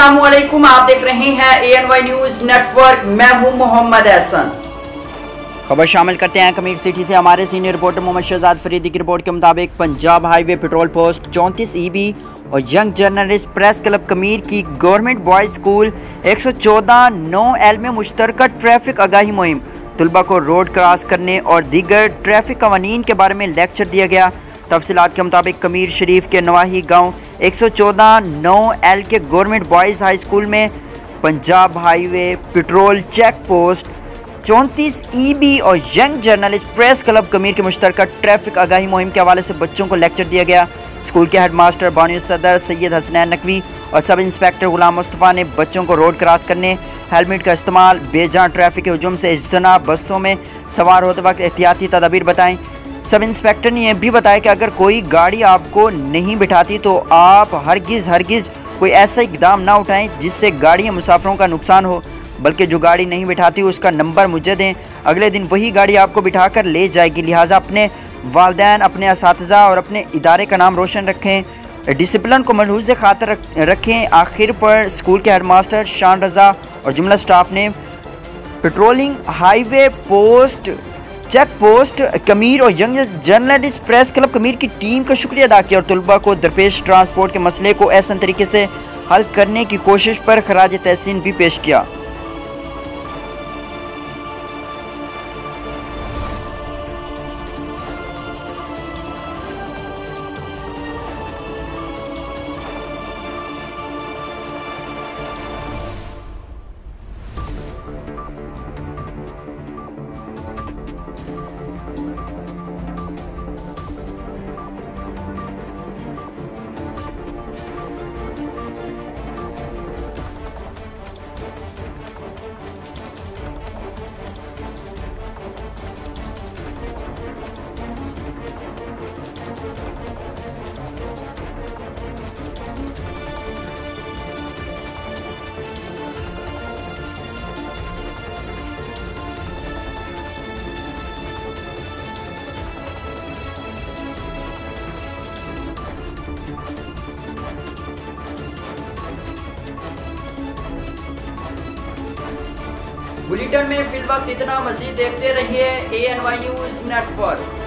अस्सलामुअलैकुम, आप देख रहे हैं ANY न्यूज नेटवर्क। मैं हूं मोहम्मद एहसन। खबर शामिल करते हैं कमीर सिटी से। हमारे सीनियर रिपोर्टर मोहम्मद शहजाद फरीदी की रिपोर्ट के मुताबिक Punjab highway petrol post 34 EB और यंग जर्नलिस्ट प्रेस क्लब कमीर की गवर्नमेंट बॉयज़ स्कूल 114 9L में मुश्तरका ट्रैफिक आगाही मुहिम, तलबा को रोड क्रॉस करने और दीगर ट्रैफिक कवानीन के बारे में लेक्चर दिया गया। तफसीलात के मुताबिक कमीर शरीफ के नवाही गाँव 114 9L के गवर्नमेंट बॉयज़ हाई स्कूल में Punjab highway petrol check post 34 EB और यंग जर्नलिस्ट प्रेस क्लब कमीर के मुश्तरका ट्रैफिक आगाही मुहिम के हवाले से बच्चों को लेक्चर दिया गया। स्कूल के हेड मास्टर बानी सदर सैयद हसनैन नकवी और सब इंस्पेक्टर गुलाम मुस्तफ़ा ने बच्चों को रोड क्रॉस करने, हेलमेट का इस्तेमाल, बेजान ट्रैफिक के हुजूम से इज्तनाब, बसों में सवार होते वक्त एहतियाती तदाबीर बताएं। सब इंस्पेक्टर ने यह भी बताया कि अगर कोई गाड़ी आपको नहीं बिठाती तो आप हरगिज़ कोई ऐसा इकदाम ना उठाएं जिससे गाड़ी या मुसाफिरों का नुकसान हो, बल्कि जो गाड़ी नहीं बिठाती उसका नंबर मुझे दें। अगले दिन वही गाड़ी आपको बिठाकर ले जाएगी। लिहाजा अपने वालिदैन, अपने असातिज़ा और अपने इदारे का नाम रोशन रखें, डिसिप्लिन को मलहूज़ खातर रखें। आखिर पर स्कूल के हेड मास्टर शान रज़ा और जुमला स्टाफ ने patrolling highway post check post कमीर और यंग जर्नलिस्ट प्रेस क्लब कमीर की टीम का शुक्रिया अदा किया और तलबा को दरपेश ट्रांसपोर्ट के मसले को एहसन तरीके से हल करने की कोशिश पर खराज तहसीन भी पेश किया। बुलेटिन में फिल वक्त इतना, मजीद देखते रहिए ANY न्यूज नेटवर्क।